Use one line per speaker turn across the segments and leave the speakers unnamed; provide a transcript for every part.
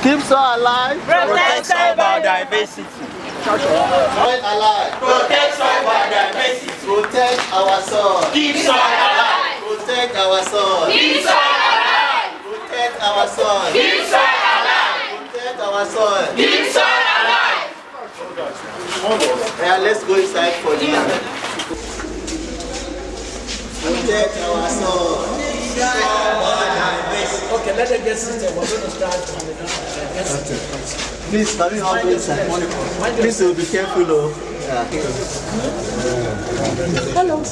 Keep soil alive.
Protect soil biodiversity.
Soil alive.
Protect soil biodiversity.
Protect our soil.
Keep soil alive.
Protect our soil.
Keep soil alive.
Protect our soil.
Keep soil alive.
Protect our soil.
Keep soil alive.
Yeah, let's go inside for this. Protect our soil.
Okay, let them get seated. We're going to start from the
Please, can we all go inside? Please, we'll be careful. Oh. Yeah.
Hello.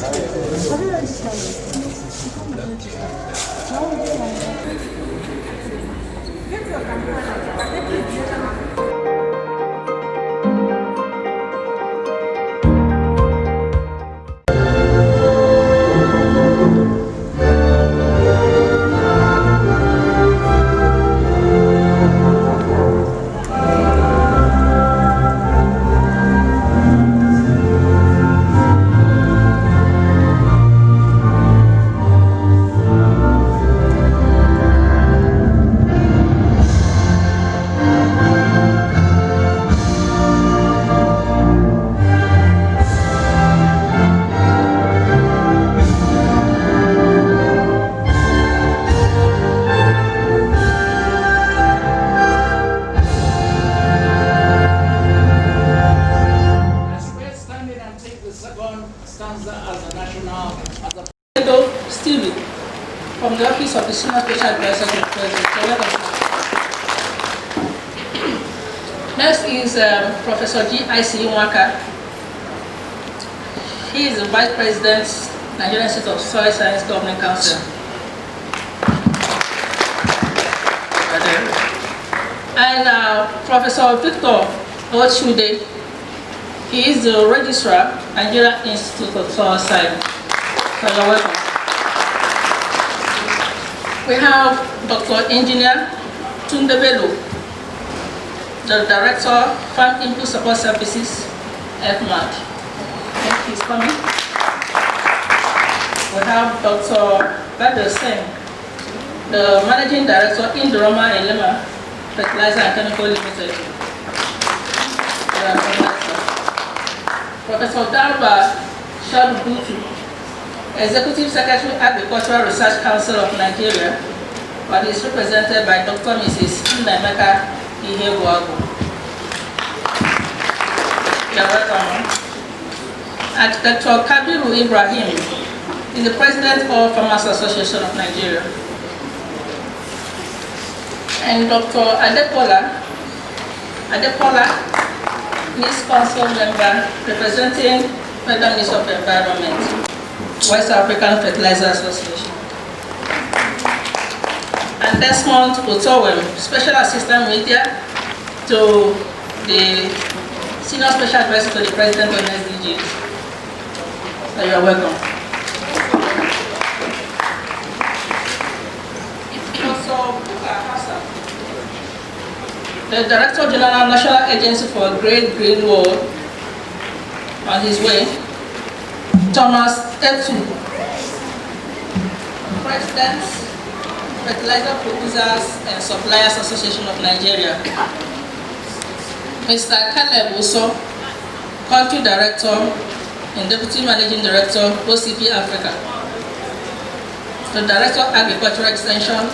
Stevie, from the Office of the Senior Special Advisor to the President. Next is Professor G.I.C. Nwaka. He is the Vice President, Nigerian Institute of Soil Science Governing Council. And Professor Victor Ochude, he is the Registrar, Nigerian Institute of Soil Science. So you're welcome. We have Dr. Engineer Tunde Bello, the Director, Farm Input Support Services, FMAD. He's coming. We have Dr. Badr Singh, the Managing Director, Indorama Elema Fertilizer and Chemical Limited. Professor Darba Shadubutu, Executive Secretary, Agricultural Research Council of Nigeria, but is represented by Dr. Mrs. Nnaemeka Ihegwagu. You're welcome. And Dr. Kabiru Ibrahim is the President of Farmers Association of Nigeria. And Dr. Adepola is Council Member representing Federal Ministry of Environment, West African Fertilizer Association. And Desmond Otowem, Special Assistant Media to the Senior Special Advisor to the President of SDGs. So you are welcome. Also, Buka Hassan, the Director General, National Agency for Great Green Wall, on his way. Thomas Etu, President, Fertilizer Producers and Suppliers Association of Nigeria. Mr. Caleb Uso, Country Director and Deputy Managing Director, OCP Africa. The Director of Agricultural Extension,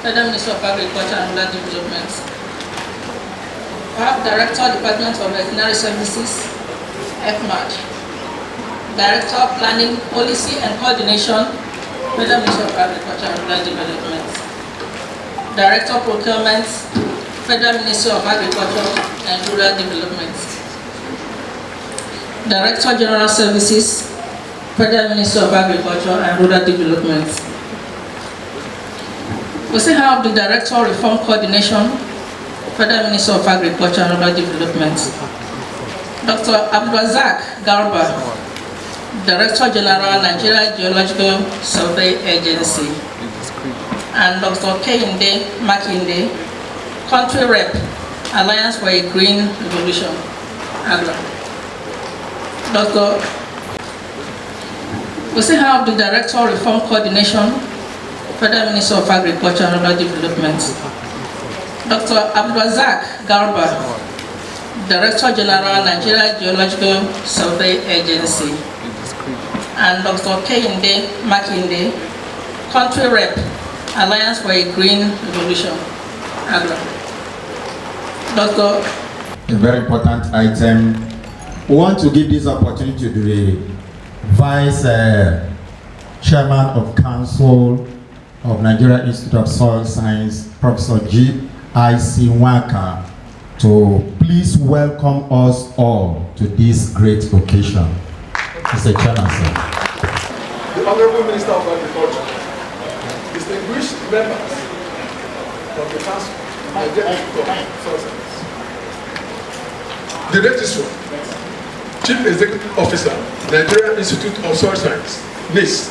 Federal Ministry of Agriculture and Rural Development. We have Director, Department of Veterinary Services, FMAD. Director of Planning, Policy and Coordination, Federal Ministry of Agriculture and Rural Development. Director of Procurement, Federal Ministry of Agriculture and Rural Development. Director General Services, Federal Ministry of Agriculture and Rural Development. We still have the Director of Reform Coordination, Federal Ministry of Agriculture and Rural Development. Dr. Abdulrazak Garba, Director General, Nigeria Geological Survey Agency, and Dr. Kehinde Makinde, Country Rep, Alliance for a Green Revolution, AGRA. We still have the Director of Reform Coordination, Federal Ministry of Agriculture and Rural Development. Dr. Abdulrazak Garba, Director General, Nigeria Geological Survey Agency, and Dr. Kehinde Makinde, Country Rep, Alliance for a Green Revolution, AGRA. Dr.
A very important item. We want to give this opportunity to the Vice Chairman of Council of Nigeria Institute of Soil Science, Professor G.I.C. Nwaka, to please welcome us all to this great occasion. Mr. Chairman, sir.
The Honorable Minister of Agriculture, distinguished members of the Council of Nigeria Institute of Soil Science, the Registrar, Chief Executive Officer, Nigeria Institute of Soil Science, NIST,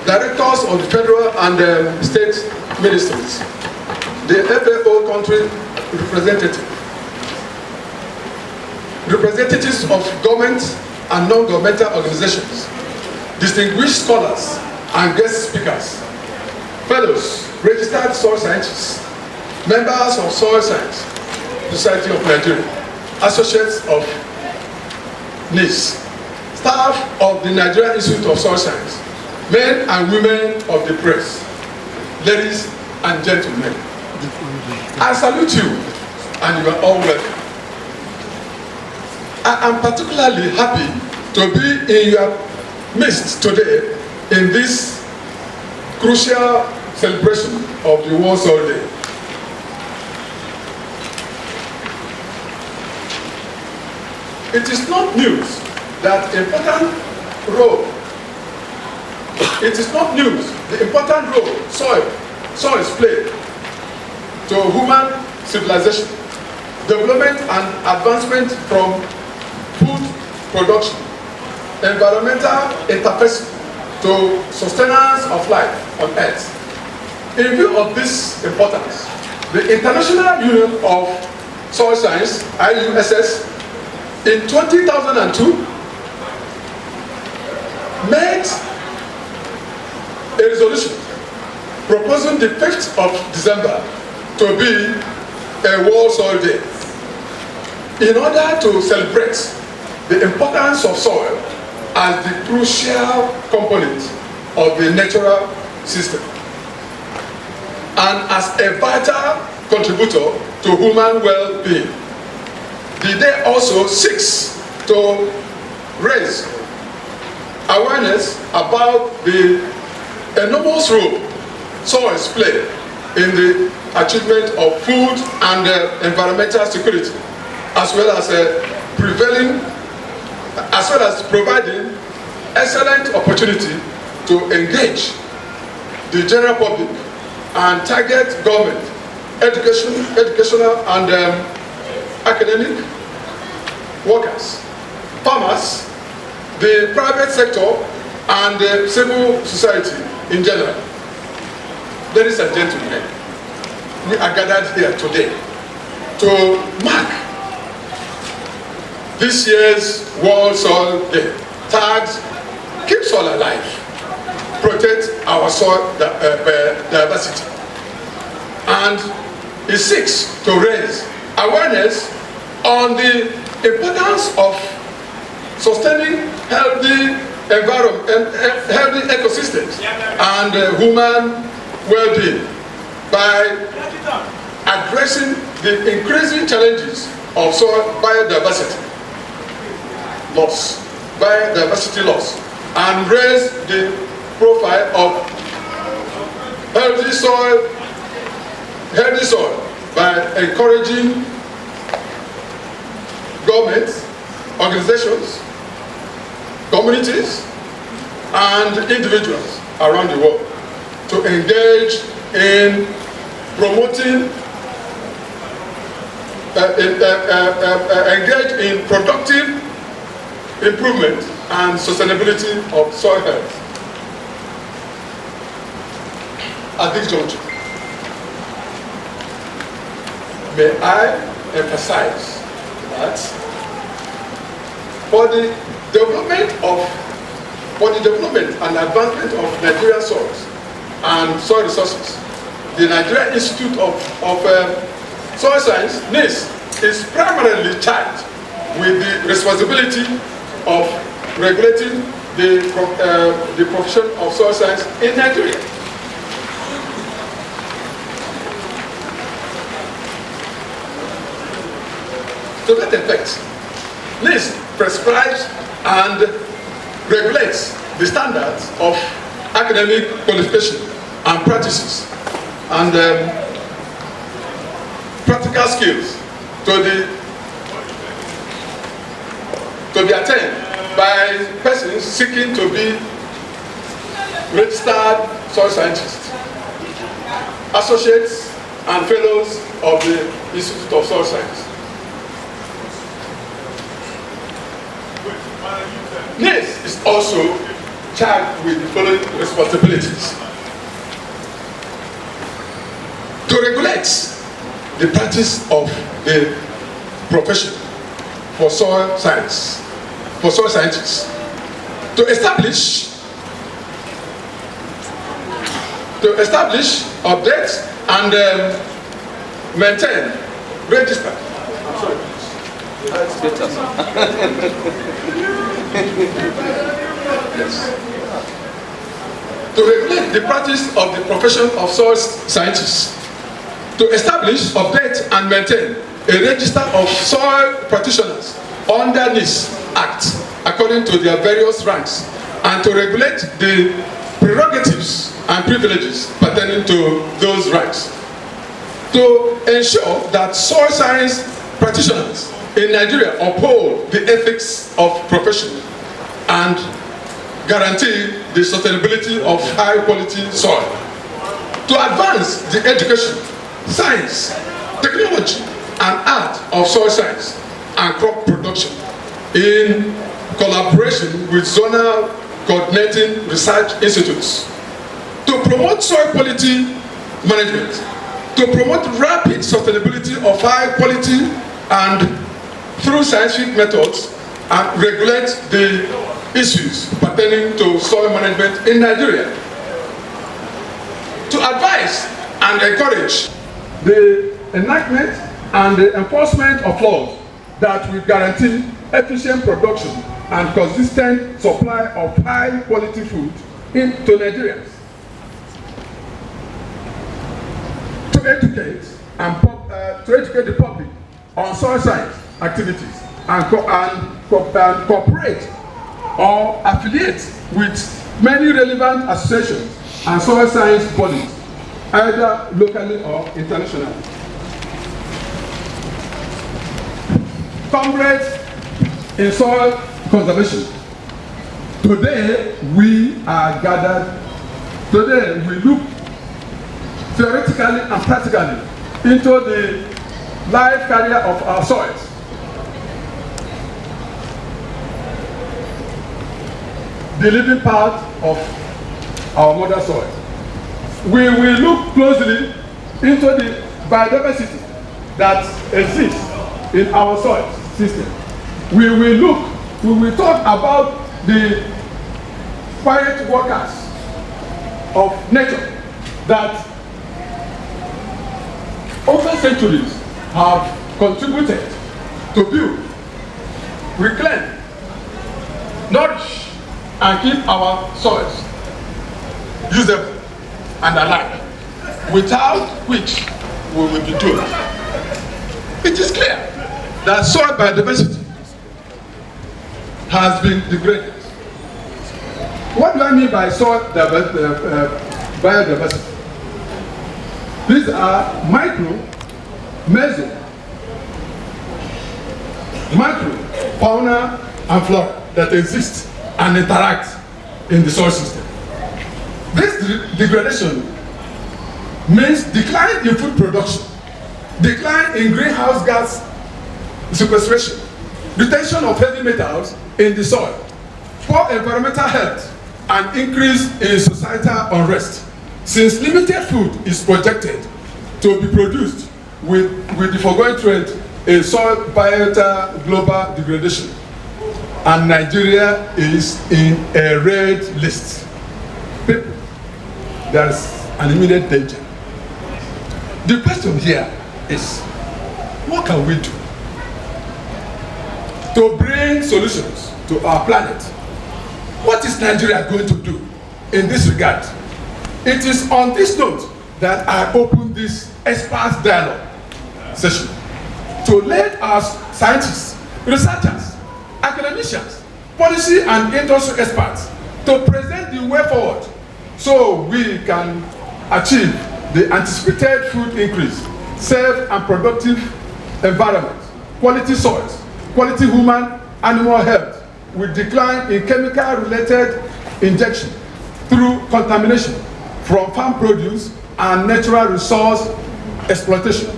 Directors of the Federal and State Ministries, the FAO country representatives of government and non-governmental organizations, distinguished scholars and guest speakers, fellows, registered soil scientists, members of Soil Science Society of Nigeria, associates of NIST, staff of the Nigeria Institute of Soil Science, men and women of the press, ladies and gentlemen, I salute you and you are all welcome. I am particularly happy to be in your midst today in this crucial celebration of the World Soil Day. It is not news that the important role soils play to human civilization, development and advancement from food production, environmental interface to sustenance of life on Earth. In view of this importance, the International Union of Soil Science, IUSS, in 2002 made a resolution proposing the 5th of December to be a World Soil Day in order to celebrate the importance of soil as the crucial component of the natural system and as a vital contributor to human well-being. The day also seeks to raise awareness about the enormous role soils play in the achievement of food and environmental security, as well as providing excellent opportunity to engage the general public and target government, educational and academic workers, farmers, the private sector, and the civil society in general. Ladies and gentlemen, we are gathered here today to mark this year's World Soil Day, tagged Keep Soil Alive, Protect Our Soil Diversity. And it seeks to raise awareness on the importance of sustaining healthy environment, healthy ecosystems and human well-being by addressing the increasing challenges of soil biodiversity loss, and raise the profile of healthy soil by encouraging governments, organizations, communities, and individuals around the world to engage in promoting, engage in productive improvement and sustainability of soil health. At this juncture, may I emphasize that for the development and advancement of Nigerian soils and soil resources, the Nigerian Institute of Soil Science, NIST, is primarily charged with the responsibility of regulating the profession of soil science in Nigeria. To that effect, NIST prescribes and regulates the standards of academic qualification and practices and practical skills to be attained by persons seeking to be registered soil scientists, associates and fellows of the Institute of Soil Science. NIST is also charged with the following responsibilities: to regulate the practice of the profession for soil science, for soil scientists, to establish, update, and maintain, register. I'm sorry. Yes. To regulate the practice of the profession of soil scientists, to establish, update, and maintain a register of soil practitioners under NIST Act according to their various ranks, and to regulate the prerogatives and privileges pertaining to those ranks. To ensure that soil science practitioners in Nigeria uphold the ethics of profession and guarantee the sustainability of high quality soil. To advance the education, science, technology, and art of soil science and crop production in collaboration with zonal coordinating research institutes. To promote soil quality management, to promote rapid sustainability of high quality and through scientific methods, and regulate the issues pertaining to soil management in Nigeria. To advise and encourage the enactment and the enforcement of laws that will guarantee efficient production and consistent supply of high quality food to Nigerians. To educate the public on soil science activities and cooperate or affiliate with many relevant associations and soil science bodies, either locally or internationally. Comrades in soil conservation, today we are gathered, today we look theoretically and practically into the life career of our soils. The living part of our mother soil. We will look closely into the biodiversity that exists in our soil system. We will talk about the quiet workers of nature that over centuries have contributed to build, reclaim, nourish, and keep our soils usable and alive, without which we will be doomed. It is clear that soil biodiversity has been degraded. What do I mean by soil biodiversity? These are micro, meso, macro, fauna, and flora that exist and interact in the soil system. This degradation means decline in food production, decline in greenhouse gas sequestration, retention of heavy metals in the soil, poor environmental health, and increase in societal unrest, since limited food is projected to be produced with the foregoing trend in soil biota global degradation. And Nigeria is in a red list. There is an immediate danger The question here is, what can we do to bring solutions to our planet? What is Nigeria going to do in this regard? It is on this note that I open this experts dialogue session to let our scientists, researchers, academicians, policy and industry experts to present the way forward so we can achieve the anticipated food increase, safe and productive environment, quality soils, quality human animal health with decline in chemical-related injection through contamination from farm produce and natural resource exploitation.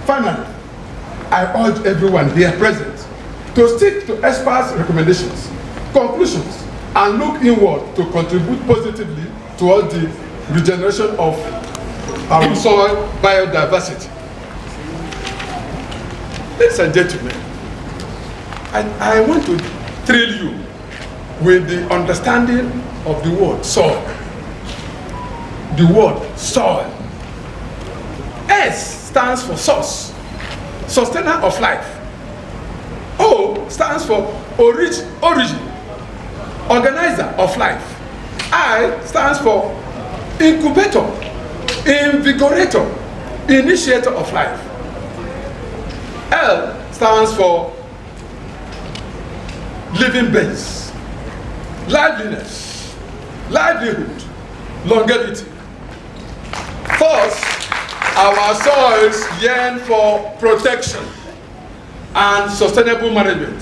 Finally, I urge everyone here present to stick to experts' recommendations, conclusions, and look inward to contribute positively towards the regeneration of our soil biodiversity. Ladies and gentlemen, I want to thrill you with the understanding of the word soil. The word soil. S stands for source, sustainer of life. O stands for origin, organizer of life. I stands for incubator, invigorator, initiator of life. L stands for living base, liveliness, livelihood, longevity. First, our soils yearn for protection and sustainable management.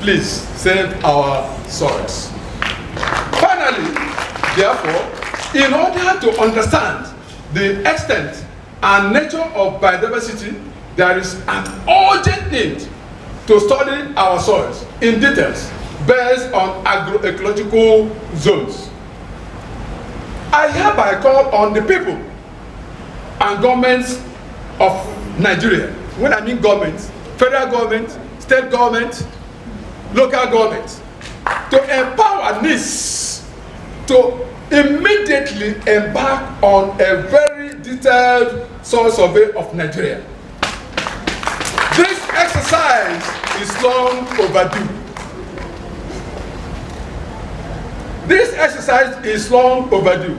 Please save our soils. Finally, therefore, in order to understand the extent and nature of biodiversity, there is an urgent need to study our soils in details based on agroecological zones. I hereby call on the people and governments of Nigeria. When I mean governments, federal government, state government, local government, to empower NIS to immediately embark on a very detailed soil survey of Nigeria. This exercise is long overdue. This exercise is long overdue.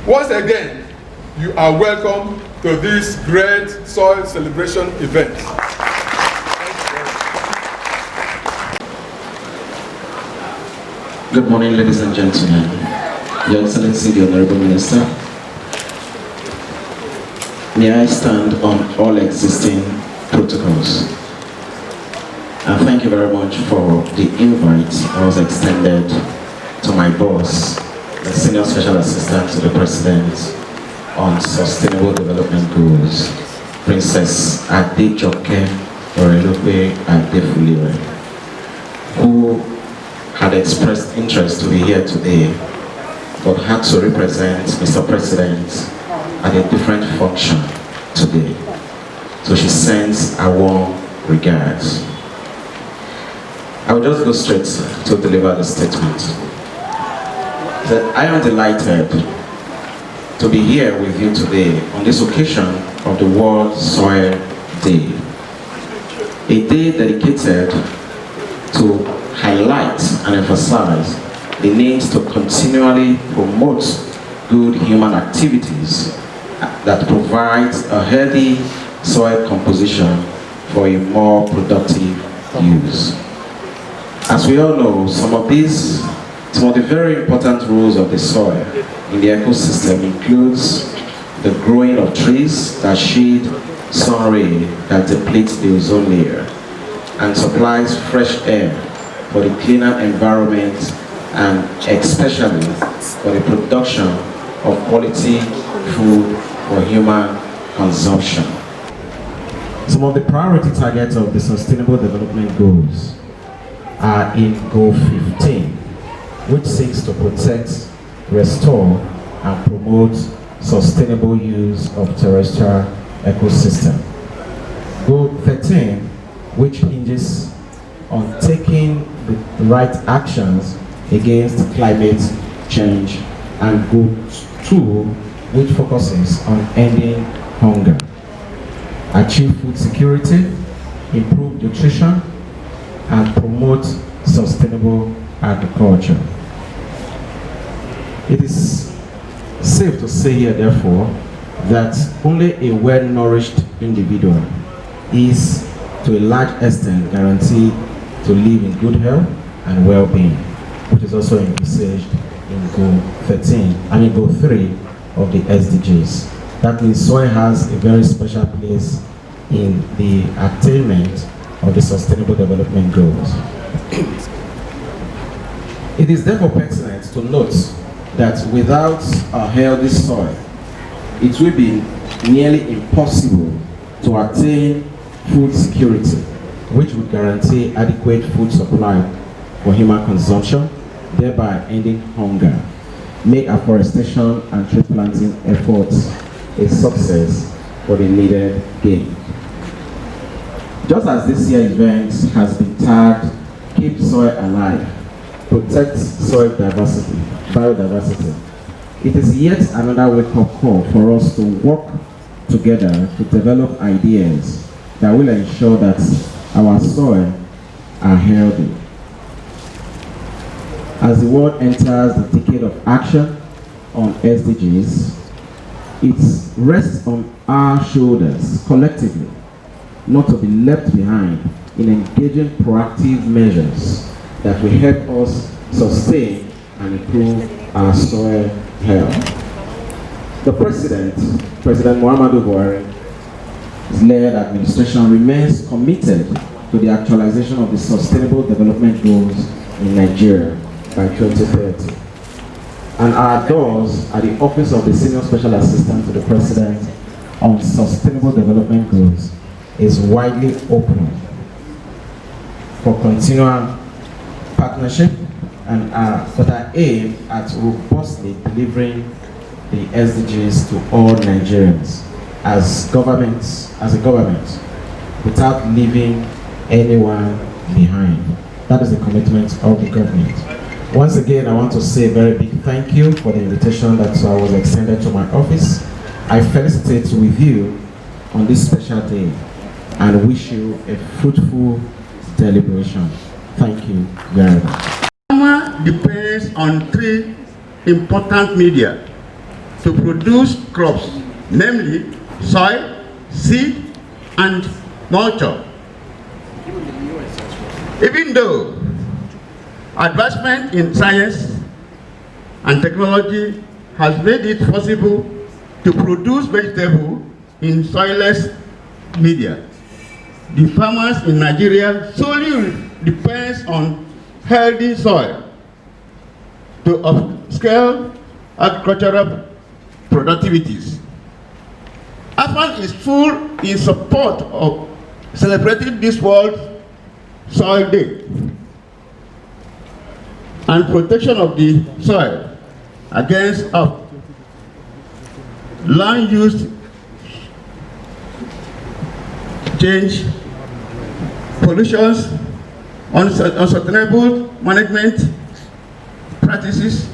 Once again, you are welcome to this great soil celebration event.
Good morning, ladies and gentlemen. Your Excellency, the Honorable Minister. May I stand on all existing protocols. And thank you very much for the invite that was extended to my boss, the Senior Special Assistant to the President on Sustainable Development Goals, Princess Adejoke Orelope Adefulire, who had expressed interest to be here today, but had to represent Mr. President at a different function today. So she sends our warm regards. I will just go straight to deliver the statement. That I am delighted to be here with you today on this occasion of the World Soil Day. A day dedicated to highlight and emphasize the need to continually promote good human activities that provide a healthy soil composition for a more productive use. As we all know, some of the very important rules of the soil in the ecosystem includes the growing of trees that shed sun ray that depletes the ozone layer and supplies fresh air for the cleaner environment and especially for the production of quality food for human consumption. Some of the priority targets of the Sustainable Development Goals are in Goal 15, which seeks to protect, restore, and promote sustainable use of terrestrial ecosystem. Goal 13, which hinges on taking the right actions against climate change, and Goal 2, which focuses on ending hunger, achieve food security, improve nutrition, and promote sustainable agriculture. It is safe to say here, therefore, that only a well-nourished individual is, to a large extent, guaranteed to live in good health and well-being, which is also envisaged in Goal 3 of the SDGs. That means soil has a very special place in the attainment of the Sustainable Development Goals. It is therefore pertinent to note that without a healthy soil, it will be nearly impossible to attain food security, which would guarantee adequate food supply for human consumption, thereby ending hunger, make afforestation and tree planting efforts a success for the needed gain. Just as this year's event has been tagged Keep Soil Alive, Protect Soil Biodiversity, it is yet another wake-up call for us to work together to develop ideas that will ensure that our soil are healthy. As the world enters the decade of action on SDGs, it rests on our shoulders collectively not to be left behind in engaging proactive measures that will help us sustain and improve our soil health. The President Muhammadu Buhari's led administration remains committed to the actualization of the Sustainable Development Goals in Nigeria by 2030. And our doors at the Office of the Senior Special Assistant to the President on Sustainable Development Goals is widely open for continual partnership and that are aimed at robustly delivering the SDGs to all Nigerians as a government, without leaving anyone behind. That is the commitment of the government. Once again, I want to say a very big thank you for the invitation that was extended to my office. I felicitate with you on this special day and wish you a fruitful deliberation. Thank you very much.
Farmer depends on three important media to produce crops, namely soil, seed, and mulch. Even though advancement in science and technology has made it possible to produce vegetables in soilless media, the farmers in Nigeria solely depends on healthy soil to upscale agricultural productivities. AFAN is full in support of celebrating this World Soil Day and protection of the soil against land use change, pollutions, unsustainable management practices,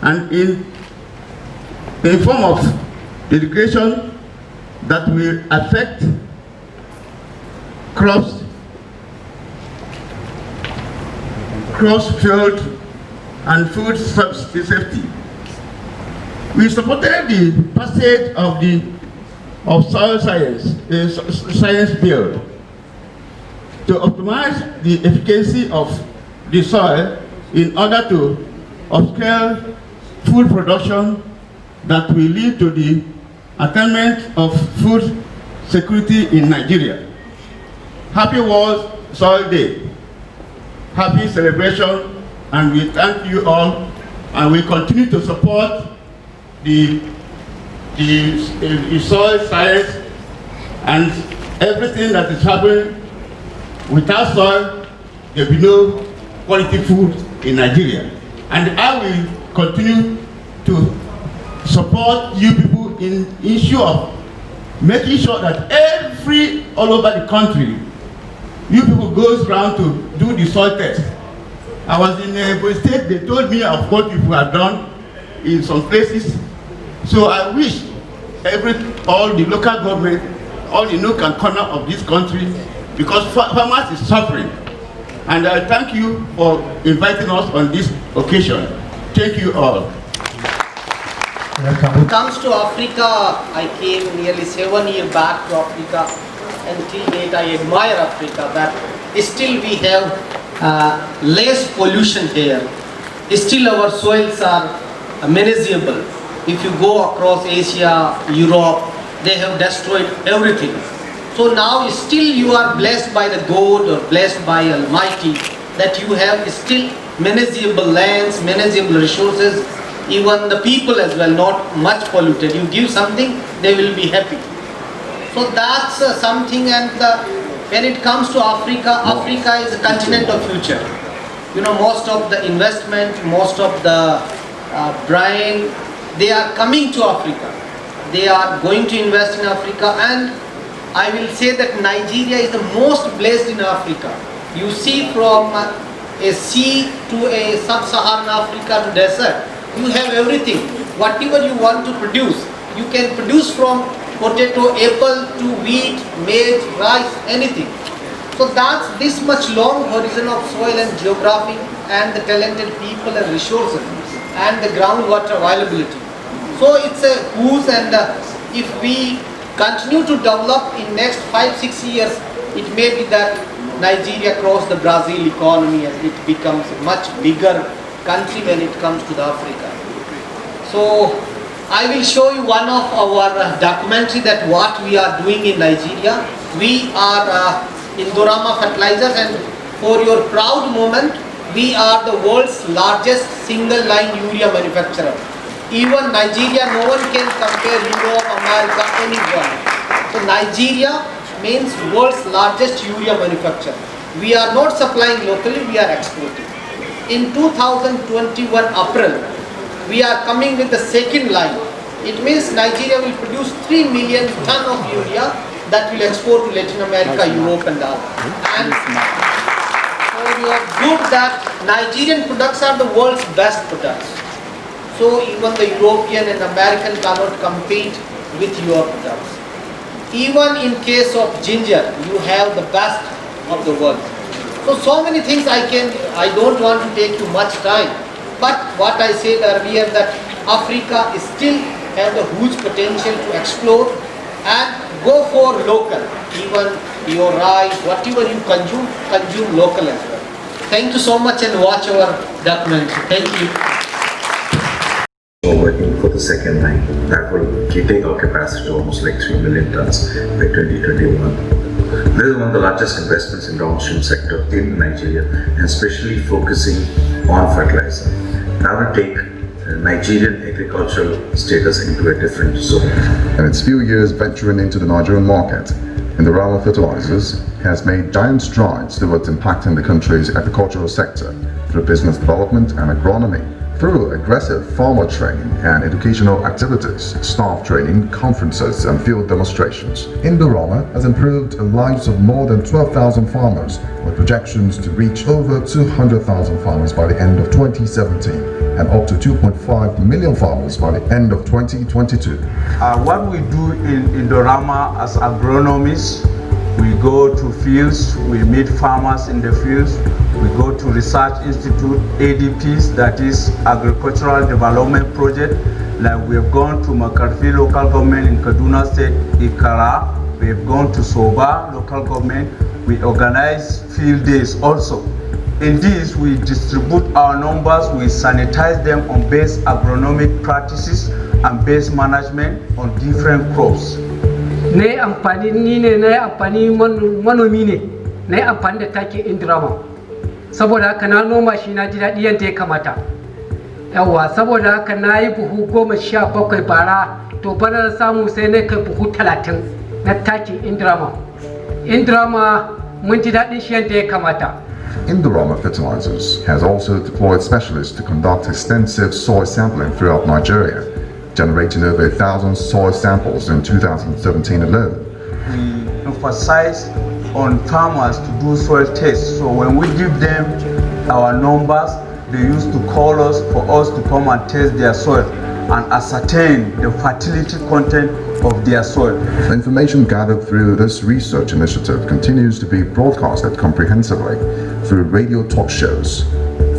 and in form of irrigation that will affect crops, field, and food safety. We supported the passage of soil science bill to optimize the efficacy of the soil in order to upscale food production that will lead to the attainment of food security in Nigeria. Happy World Soil Day. Happy celebration, and we thank you all, and we continue to support the soil science and everything that is happening. Without soil, there will be no quality food in Nigeria. And I will continue to support you people in issue of making sure that all over the country, you people goes around to do the soil test. I was in Ebonyi State, they told me of what people have done in some places. So I wish all the local government, all the nook and corner of this country, because farmers is suffering. And I thank you for inviting us on this occasion. Thank you all.
When it comes to Africa, I came nearly 7 years back to Africa, and till date I admire Africa that still we have less pollution here. Still our soils are manageable. If you go across Asia, Europe, they have destroyed everything. So now still you are blessed by the God or blessed by Almighty that you have still manageable lands, manageable resources, even the people as well, not much polluted. You give something, they will be happy. So that's something. And when it comes to Africa, Africa is a continent of future. You know, most of the investment, most of the brain, they are coming to Africa. They are going to invest in Africa, and I will say that Nigeria is the most blessed in Africa. You see, from a sea to a sub-Saharan Africa to desert, you have everything. Whatever you want to produce, you can produce from potato, apple to wheat, maize, rice, anything. So that's this much long horizon of soil and geography and the talented people and resources and the groundwater availability. So it's a who's, and if we continue to develop in next 5-6 years, it may be that Nigeria cross the Brazil economy and it becomes a much bigger country when it comes to the Africa. So I will show you one of our documentary that what we are doing in Nigeria. We are Indorama Fertilizers, and for your proud moment, we are the world's largest single line urea manufacturer. Even Nigeria, no one can compare Europe, America, anyone. So Nigeria means world's largest urea manufacturer. We are not supplying locally, we are exporting. In 2021 April, we are coming with the second line. It means Nigeria will produce 3 million ton of urea that will export to Latin America, Europe and all. And so you are good that Nigerian products are the world's best products. So even the European and American cannot compete with your products. Even in case of ginger, you have the best of the world. So many things I don't want to take you much time. But what I said earlier, that Africa is still has a huge potential to explore and go for local. Even your rice, whatever you consume local as well. Thank you so much, and watch our documentary. Thank you.
Working for the second line, that will take our capacity to almost like 3 million tons by 2021. This is one of the largest investments in downstream sector in Nigeria, and especially focusing on fertilizer. That will take Nigerian agricultural status into a different zone.
In its few years venturing into the Nigerian market, Indorama Fertilizers has made giant strides towards impacting the country's agricultural sector through business development and agronomy, through aggressive farmer training and educational activities, staff training, conferences and field demonstrations. Indorama has improved the lives of more than 12,000 farmers, with projections to reach over 200,000 farmers by the end of 2017 and up to 2.5 million farmers by the end of 2022.
What we do in Indorama as agronomists, we go to fields, we meet farmers in the fields, we go to research institute, ADPs, that is Agricultural Development Project, like we have gone to Makarfi local government in Kaduna State, Ikara, we have gone to Soba local government, we organize field days also. In this, we distribute our numbers, we sanitize them on best agronomic practices and best management on different crops.
Ne amfani ni ne na amfani manomi ne na amfani da take Indorama, saboda haka na noma shi na ji daɗi yadda ya kamata. Yawa saboda haka na yi buhu 17 bara, to bana na samu sai na kai buhu 30 na takin Indorama. Indorama mun ji daɗin shi yadda ya kamata.
Indorama Fertilizers has also deployed specialists to conduct extensive soil sampling throughout Nigeria, generating over 1,000 soil samples in 2017 alone.
We emphasize on farmers to do soil tests. So when we give them our numbers, they used to call us for us to come and test their soil. and ascertain the fertility content of their soil.
The information gathered through this research initiative continues to be broadcasted comprehensively through radio talk shows.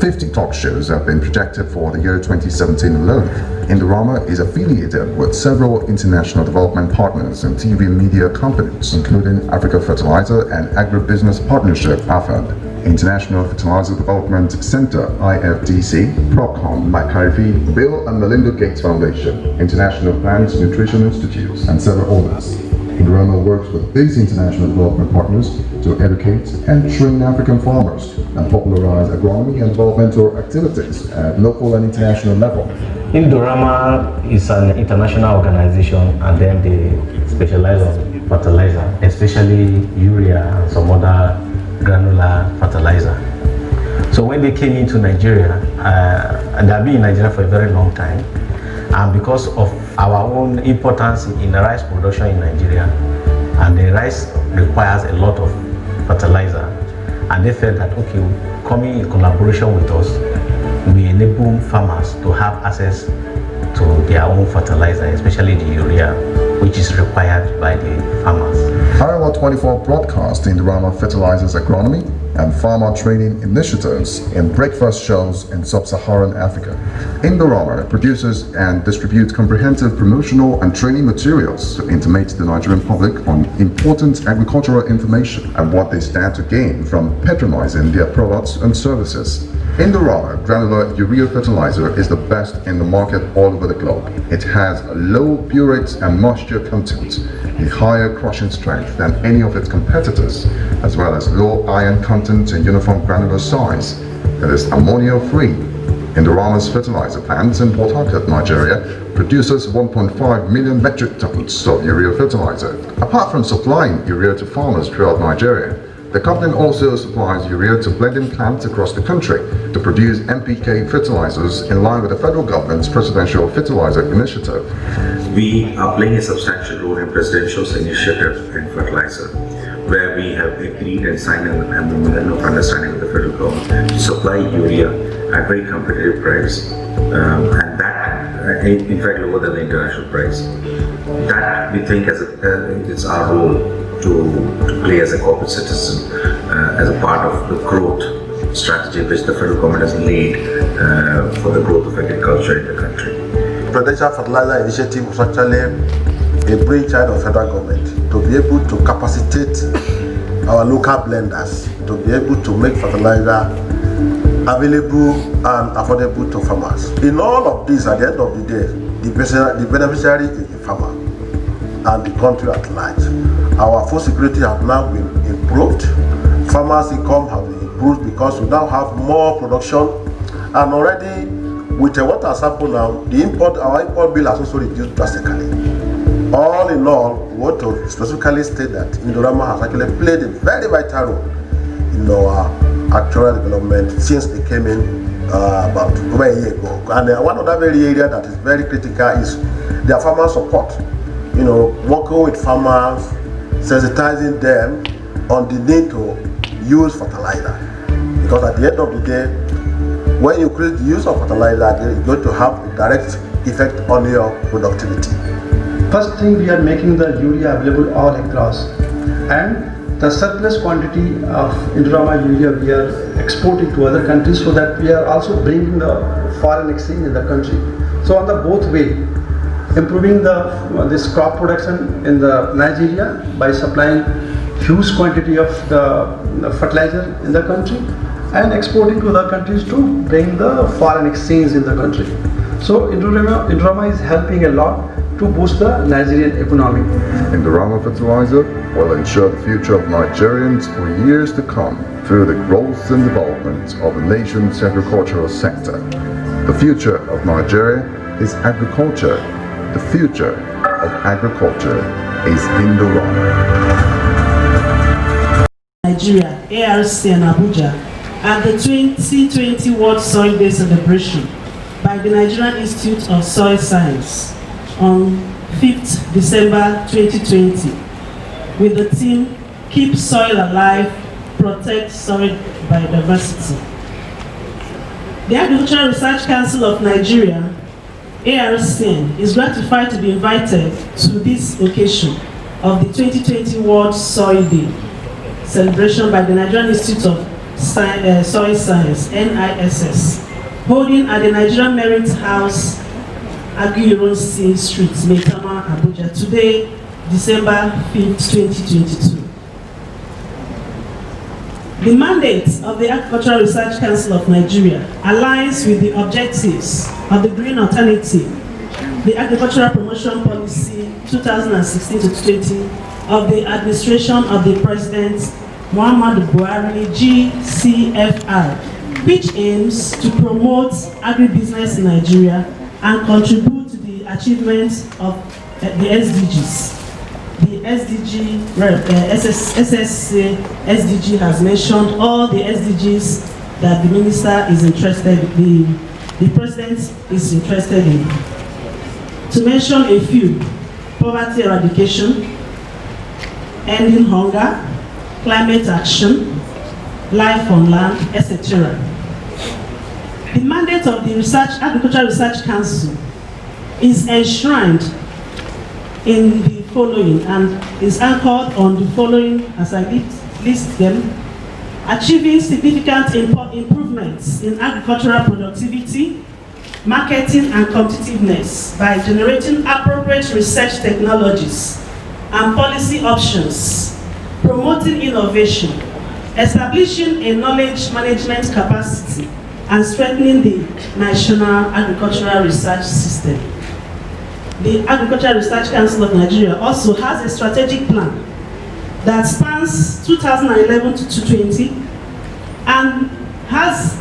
50 talk shows have been projected for the year 2017 alone. Indorama is affiliated with several international development partners and TV media companies, including Africa Fertilizer and Agribusiness Partnership, AFAD, International Fertilizer Development Center, IFDC, Procom, McCarthy, Bill and Melinda Gates Foundation, International Plant Nutrition Institute, and several others. Indorama works with these international development partners to educate and train African farmers and popularize agronomy and developmental activities at local and international level.
Indorama is an international organization, and then they specialize on fertilizer, especially urea and some other granular fertilizer. So when they came into Nigeria, and they've been in Nigeria for a very long time, and because of our own importance in rice production in Nigeria, and the rice requires a lot of fertilizer, and they felt that, okay, coming in collaboration with us, we enable farmers to have access to their own fertilizer, especially the urea, which is required by the farmers.
Iowa 24 broadcast Indorama Fertilizers Agronomy and Farmer Training Initiatives in breakfast shows in sub-Saharan Africa. Indorama produces and distributes comprehensive promotional and training materials to intimate the Nigerian public on important agricultural information and what they stand to gain from patronizing their products and services. Indorama granular urea fertilizer is the best in the market all over the globe. It has a low burate and moisture content, a higher crushing strength than any of its competitors, as well as low iron content and uniform granular size. It is ammonia-free. Indorama's fertilizer plants in Port Harcourt, Nigeria, produces 1.5 million metric tons of urea fertilizer. Apart from supplying urea to farmers throughout Nigeria, the company also supplies urea to blending plants across the country to produce NPK fertilizers in line with the federal government's presidential fertilizer initiative.
We are playing a substantial role in presidential's initiative in fertilizer, where we have agreed and signed a memorandum of understanding with the federal government to supply urea at very competitive price, and that, in fact, lower than the international price. That we think it's our role to play as a corporate citizen, as a part of the growth strategy which the federal government has laid for the growth of agriculture in the country.
Presidential Fertilizer Initiative was actually a brainchild of federal government to be able to capacitate our local blenders to be able to make fertilizer available and affordable to farmers. In all of this, at the end of the day, the beneficiary is the farmer and the country at large. Our food security has now been improved. Farmers' income has been improved because we now have more production, and already with what has happened now, our import bill has also reduced drastically. All in all, we want to specifically state that Indorama has actually played a very vital role in our actual development since they came in about over a year ago. And one other very area that is very critical is their farmer support. You know, working with farmers, sensitizing them on the need to use fertilizer. Because at the end of the day, when you increase the use of fertilizer, it's going to have a direct effect on your productivity.
First thing, we are making the urea available all across, and the surplus quantity of Indorama urea we are exporting to other countries, so that we are also bringing the foreign exchange in the country. So on the both way, improving this crop production in the Nigeria by supplying huge quantity of the fertilizer in the country, and exporting to other countries to bring the foreign exchange in the country. So Indorama is helping a lot to boost the Nigerian economy.
Indorama Fertilizer will ensure the future of Nigerians for years to come through the growth and development of the nation's agricultural sector. The future of Nigeria is agriculture. The future of agriculture is Indorama.
Nigeria, ARC and Abuja, and the 2020 World Soil Day celebration by the Nigerian Institute of Soil Science on 5th December 2020 with the theme Keep Soil Alive, Protect Soil Biodiversity. The Agricultural Research Council of Nigeria ARCN is gratified to be invited to this occasion of the 2020 World Soil Day celebration by the Nigerian Institute of Soil Science, NISS, holding at the Nigerian Merit House, Aguiyi Street, Maitama, Abuja, today, December 5th, 2022. The mandate of the Agricultural Research Council of Nigeria aligns with the objectives of the Green Alternative, the Agricultural Promotion Policy 2016-20 of the administration of the President Muhammadu Buhari, GCFR, which aims to promote agribusiness in Nigeria and contribute to the achievement of the SDGs. The SDG, SDG has mentioned all the SDGs that the minister is interested in, the president is interested in. To mention a few: poverty eradication, ending hunger, climate action, life on land, etc. The mandate of the Agricultural Research Council is enshrined in the following and is anchored on the following as I list them: achieving significant improvements in agricultural productivity, marketing and competitiveness by generating appropriate research technologies and policy options, promoting innovation, establishing a knowledge management capacity, and strengthening the national agricultural research system. The Agricultural Research Council of Nigeria also has a strategic plan that spans 2011 to 2020 and has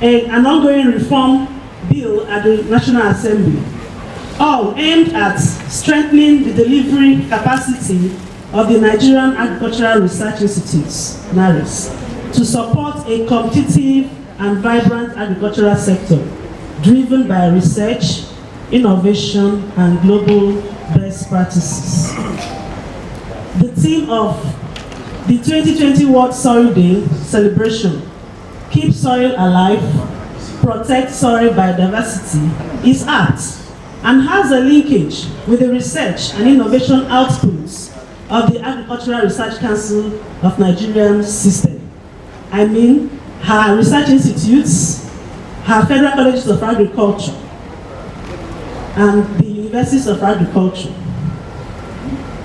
an ongoing reform bill at the National Assembly, all aimed at strengthening the delivery capacity of the Nigerian Agricultural Research Institutes, NARIS, to support a competitive and vibrant agricultural sector driven by research, innovation, and global best practices. The theme of the 2020 World Soil Day celebration, Keep Soil Alive, Protect Soil Biodiversity, is apt and has a linkage with the research and innovation outputs of the Agricultural Research Council of Nigerian system. I mean, her research institutes, her federal colleges of agriculture, and the universities of agriculture.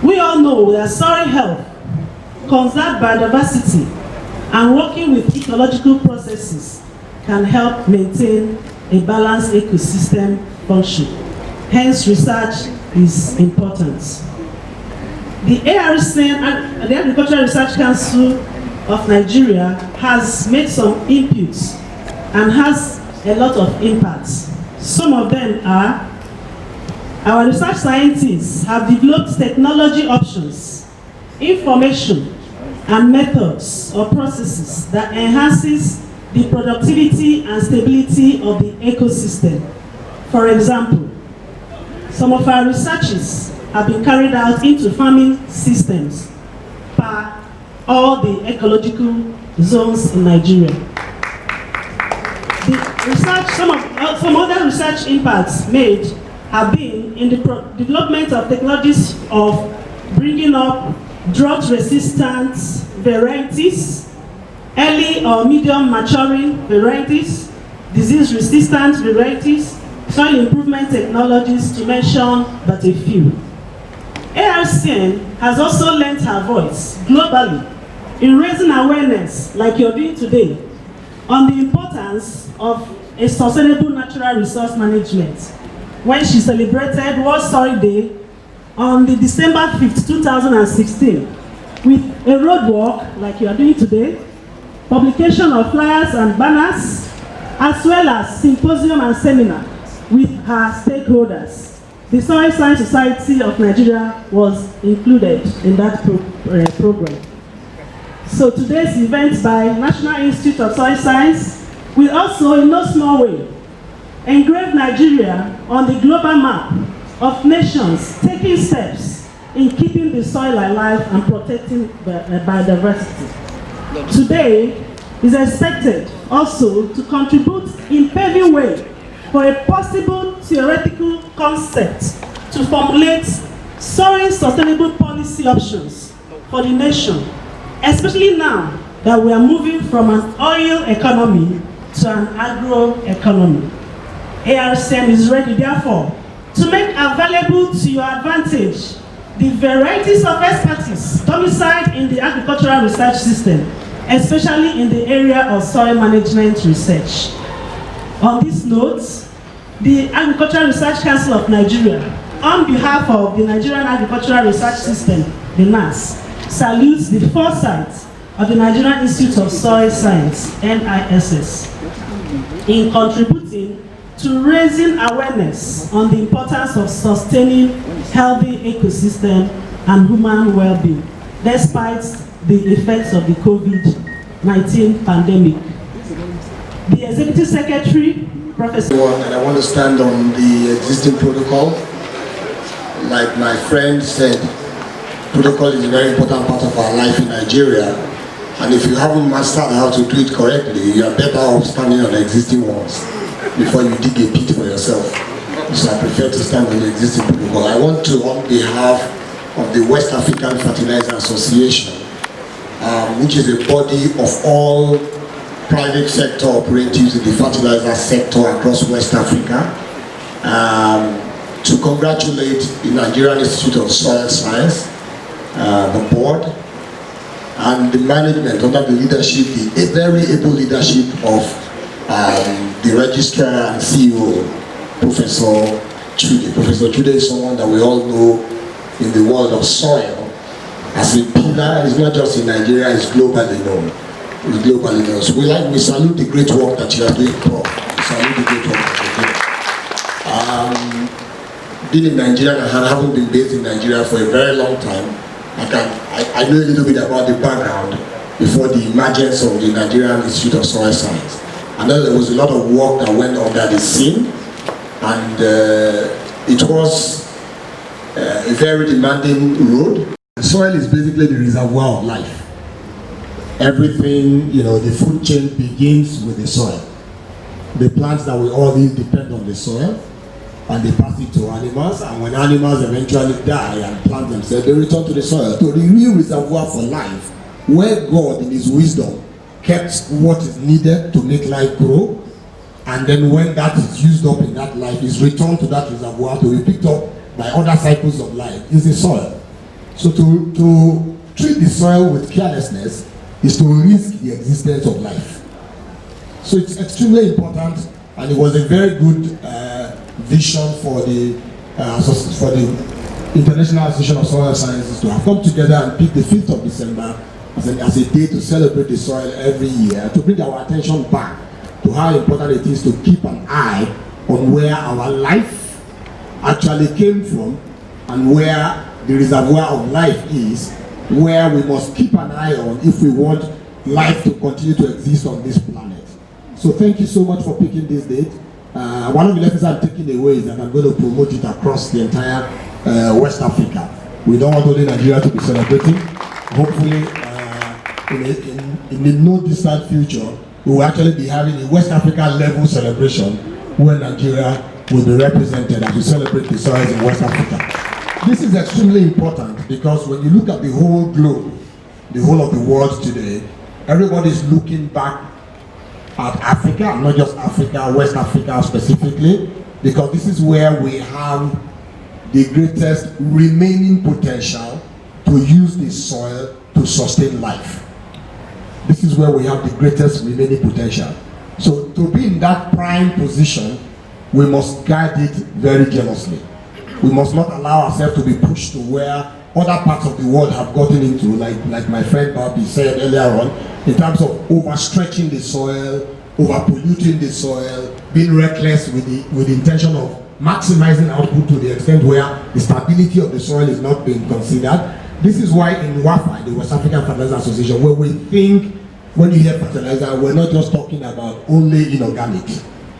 We all know that soil health, conserved biodiversity, and working with ecological processes can help maintain a balanced ecosystem function. Hence, research is important. The ARCN, the Agricultural Research Council of Nigeria, has made some inputs and has a lot of impacts. Some of them are: our research scientists have developed technology options, information, and methods or processes that enhances the productivity and stability of the ecosystem. For example, some of our researches have been carried out into farming systems per all the ecological zones in Nigeria. The research, some other research impacts made have been in the development of technologies of bringing up drought-resistant varieties, early or medium maturing varieties, disease-resistant varieties, soil improvement technologies, to mention but a few. ARCN has also lent her voice globally in raising awareness, like you're doing today, on the importance of a sustainable natural resource management when she celebrated World Soil Day on the December 5th, 2016, with a roadwalk, like you are doing today, publication of flyers and banners, as well as symposium and seminar with her stakeholders. The Soil Science Society of Nigeria was included in that program. So today's event by National Institute of Soil Science will also, in no small way, engrave Nigeria on the global map of nations taking steps in keeping the soil alive and protecting biodiversity. Today is expected also to contribute in paving way for a possible theoretical concept to formulate soaring sustainable policy options for the nation, especially now that we are moving from an oil economy to an agro economy. ARCN is ready, therefore, to make available to your advantage the varieties of expertise domiciled in the agricultural research system, especially in the area of soil management research. On this note, the Agricultural Research Council of Nigeria, on behalf of the Nigerian Agricultural Research System, the NAS, salutes the foresight of the Nigerian Institute of Soil Science, NISS, in contributing to raising awareness on the importance of sustaining healthy ecosystem and human well-being, despite the effects of the COVID-19 pandemic. The Executive Secretary, Professor...
And I want to stand on the existing protocol. Like my friend said, protocol is a very important part of our life in Nigeria. And if you haven't mastered how to do it correctly, you are better off standing on the existing ones before you dig a pit for yourself. So I prefer to stand on the existing protocol. I want to, on behalf of the West African Fertilizer Association, which is a body of all private sector operatives in the fertilizer sector across West Africa, to congratulate the Nigerian Institute of Soil Science, the board, and the management under the leadership, the very able leadership of the registrar and CEO, Professor Chude. Professor Chude is someone that we all know in the world of soil as a pillar. It's not just in Nigeria, it's globally known. It's globally known. So we salute the great work that you are doing, Prof. We salute the great work that you're doing. Being in Nigeria and having been based in Nigeria for a very long time, I know a little bit about the background before the emergence of the Nigerian Institute of Soil Science. I know there was a lot of work that went under the scene, and it was a very demanding road. Soil is basically the reservoir of life. Everything, the food chain begins with the soil. The plants that we all eat depend on the soil, and they pass it to animals, and when animals eventually die and plant themselves, they return to the soil. So the real reservoir for life, where God in his wisdom kept what is needed to make life grow, and then when that is used up in that life, is returned to that reservoir to be picked up by other cycles of life, is the soil. So to treat the soil with carelessness is to risk the existence of life. So it's extremely important, and it was a very good vision for the International Association of Soil Sciences to have come together and pick the 5th of December as a day to celebrate the soil every year, to bring our attention back to how important it is to keep an eye on where our life actually came from and where the reservoir of life is, where we must keep an eye on if we want life to continue to exist on this planet. So thank you so much for picking this date. One of the lessons I'm taking away is that I'm going to promote it across the entire West Africa. We don't want only Nigeria to be celebrating. Hopefully, in the no distant future, we will actually be having a West Africa level celebration where Nigeria will be represented as we celebrate the soils in West Africa. This is extremely important because when you look at the whole globe, the whole of the world today, everybody is looking back at Africa, not just Africa, West Africa specifically, because this is where we have the greatest remaining potential to use the soil to sustain life. This is where we have the greatest remaining potential. So to be in that prime position, we must guide it very jealously. We must not allow ourselves to be pushed to where other parts of the world have gotten into, like my friend Bobby said earlier on, in terms of overstretching the soil, over-polluting the soil, being reckless with the intention of maximizing output to the extent where the stability of the soil is not being considered. This is why in WAFA, the West African Fertilizer Association, where we think when you hear fertilizer, we're not just talking about only inorganic.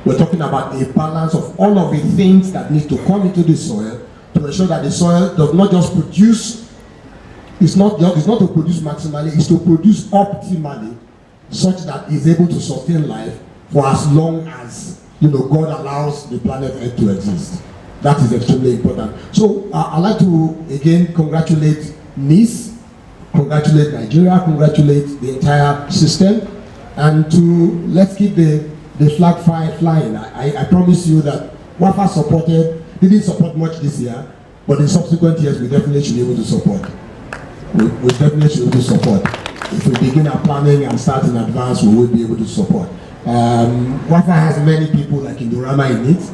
We're talking about a balance of all of the things that need to come into the soil to ensure that the soil does not just produce, it's not to produce maximally, it's to produce optimally, such that it's able to sustain life for as long as God allows the planet Earth to exist. That is extremely important. So I'd like to again congratulate NIS, congratulate Nigeria, congratulate the entire system, and let's keep the flag flying. I promise you that WAFA didn't support much this year, but in subsequent years we definitely should be able to support. We definitely should be able to support. If we begin our planning and start in advance, we will be able to support. WAFA has many people like Indorama in it.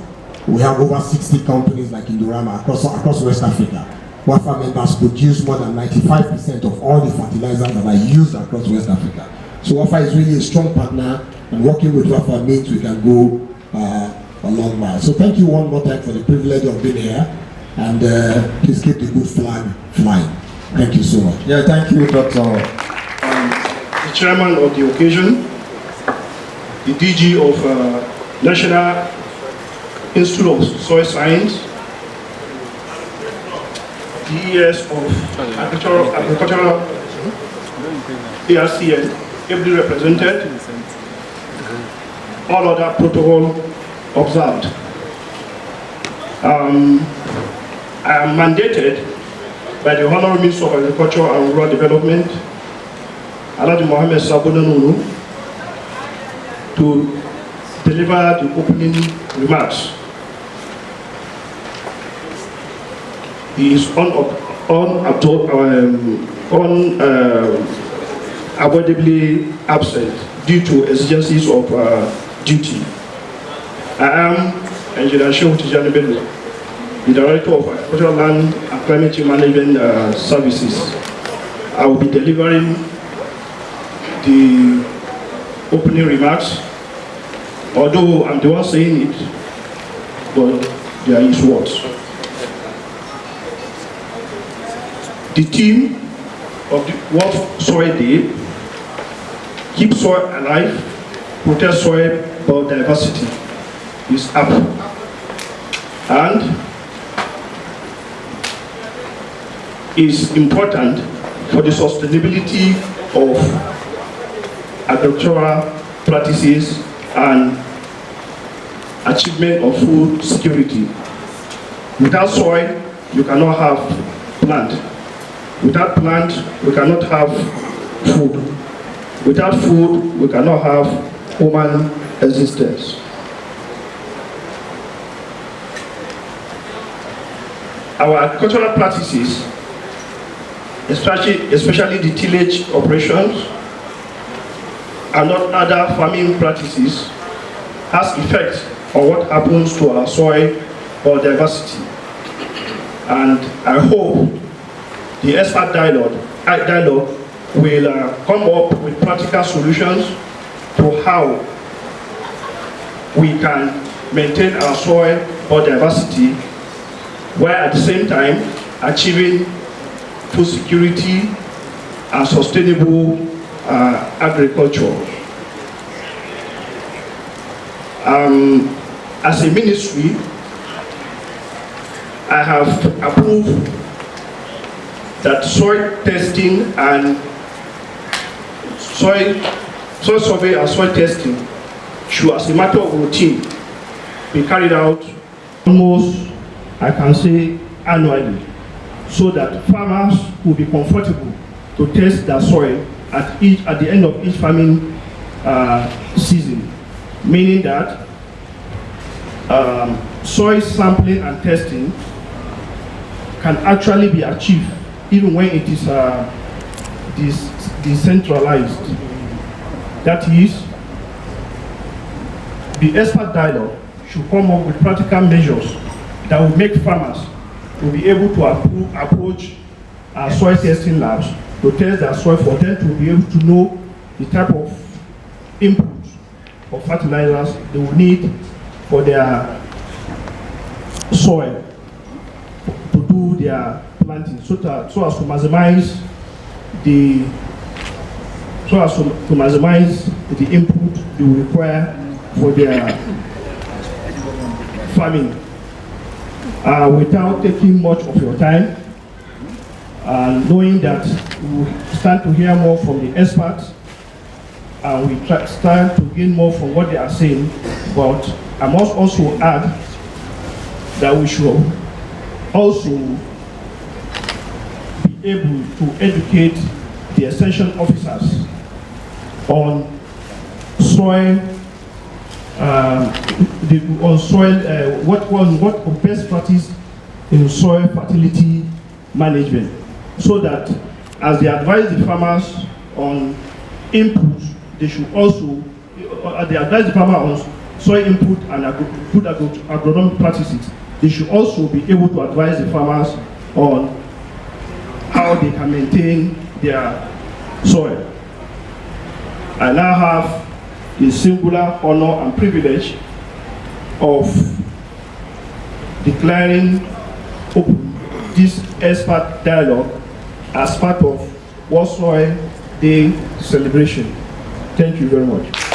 We have over 60 companies like Indorama across West Africa. WAFA members produce more than 95% of all the fertilizers that are used across West Africa. So WAFA is really a strong partner, and working with WAFA means we can go a long while. So thank you one more time for the privilege of being here, and please keep the good flag flying. Thank you so much.
Yeah, thank you, Dr.
The chairman of the occasion, the DG of National Institute of Soil Science, the ES of Agricultural ARCN, ably represented, all other protocol observed. I am mandated by the Honorable Minister of Agriculture and Rural Development, Alhaji Mohammed Sabo Nunu, to deliver the opening remarks. He is unavoidably absent due to exigencies of duty. I am Engineer Shehu Tijani Bello, the Director of Agricultural Land and Climate Change Management Services. I will be delivering the opening remarks, although I'm the one saying it, but there is words. The theme of the World Soil Day: keep soil alive, protect soil biodiversity, is up. And is important for the sustainability of agricultural practices and achievement of food security. Without soil, you cannot have plant. Without plant, we cannot have food. Without food, we cannot have human existence. Our agricultural practices, especially the tillage operations and not other farming practices, has effect on what happens to our soil biodiversity. And I hope the expert dialogue will come up with practical solutions to how we can maintain our soil biodiversity while at the same time achieving food security and sustainable agriculture. As a ministry, I have approved that soil testing and soil survey and soil testing should, as a matter of routine, be carried out almost, I can say, annually, so that farmers will be comfortable to test their soil at the end of each farming season, meaning that soil sampling and testing can actually be achieved even when it is decentralized. That is, the expert dialogue should come up with practical measures that will make farmers to be able to approach soil testing labs to test their soil, for them to be able to know the type of inputs or fertilizers they will need for their soil to do their planting, so as to maximize the input they will require for their farming. Without taking much of your time, knowing that we will start to hear more from the experts, and we start to gain more from what they are saying about I must also add that we should also be able to educate the extension officers on soil, what best practice in soil fertility management, so that as they advise the farmers on input, they should also they advise the farmer on soil input and good agronomic practices. They should also be able to advise the farmers on how they can maintain their soil. I now have the singular honor and privilege of declaring open this expert dialogue as part of World Soil Day celebration. Thank you very much.